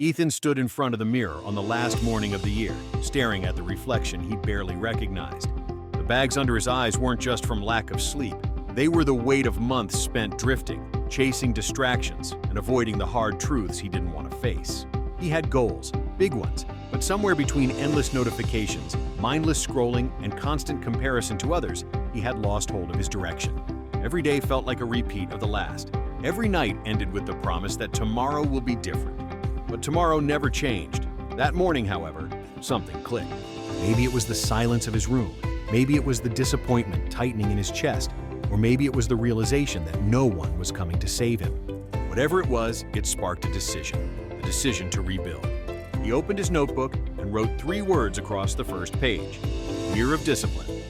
Ethan stood in front of the mirror on the last morning of the year, staring at the reflection he barely recognized. The bags under his eyes weren't just from lack of sleep. They were the weight of months spent drifting, chasing distractions, and avoiding the hard truths he didn't want to face. He had goals, big ones, but somewhere between endless notifications, mindless scrolling, and constant comparison to others, he had lost hold of his direction. Every day felt like a repeat of the last. Every night ended with the promise that tomorrow will be different. But tomorrow never changed. That morning, however, something clicked. Maybe it was the silence of his room. Maybe it was the disappointment tightening in his chest. Or maybe it was the realization that no one was coming to save him. Whatever it was, it sparked a decision. The decision to rebuild. He opened his notebook and wrote 3 words across the first page. Year of discipline.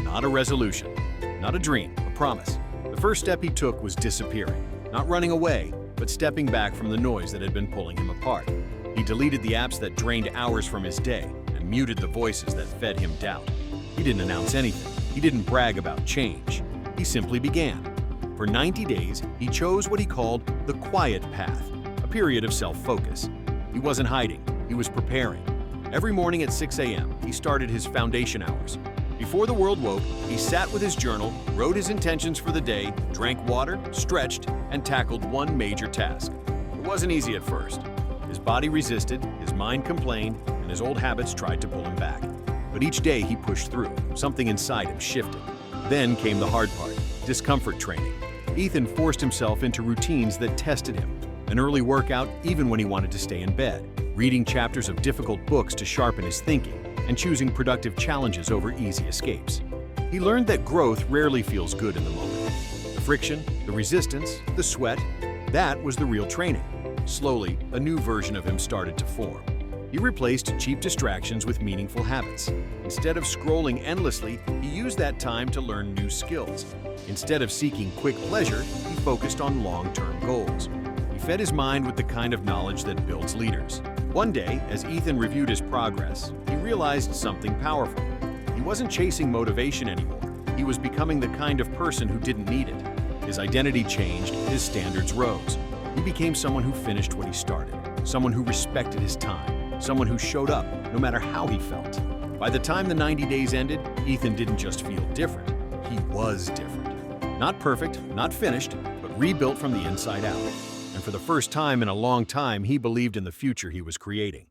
Not a resolution. Not a dream, a promise. The first step he took was disappearing. Not running away, but stepping back from the noise that had been pulling him apart. He deleted the apps that drained hours from his day and muted the voices that fed him doubt. He didn't announce anything. He didn't brag about change. He simply began. For 90 days, he chose what he called the quiet path, a period of self-focus. He wasn't hiding. He was preparing. Every morning at 6 a.m., he started his foundation hours. Before the world woke, he sat with his journal, wrote his intentions for the day, drank water, stretched, and tackled one major task. It wasn't easy at first. His body resisted, his mind complained, and his old habits tried to pull him back. But each day he pushed through. Something inside him shifted. Then came the hard part, discomfort training. Ethan forced himself into routines that tested him. An early workout even when he wanted to stay in bed, reading chapters of difficult books to sharpen his thinking, and choosing productive challenges over easy escapes. He learned that growth rarely feels good in the moment. The friction, the resistance, the sweat, that was the real training. Slowly, a new version of him started to form. He replaced cheap distractions with meaningful habits. Instead of scrolling endlessly, he used that time to learn new skills. Instead of seeking quick pleasure, he focused on long-term goals. He fed his mind with the kind of knowledge that builds leaders. One day, as Ethan reviewed his progress, he realized something powerful. He wasn't chasing motivation anymore. He was becoming the kind of person who didn't need it. His identity changed, his standards rose. He became someone who finished what he started, someone who respected his time, someone who showed up no matter how he felt. By the time the 90 days ended, Ethan didn't just feel different, he was different. Not perfect, not finished, but rebuilt from the inside out. And for the first time in a long time, he believed in the future he was creating.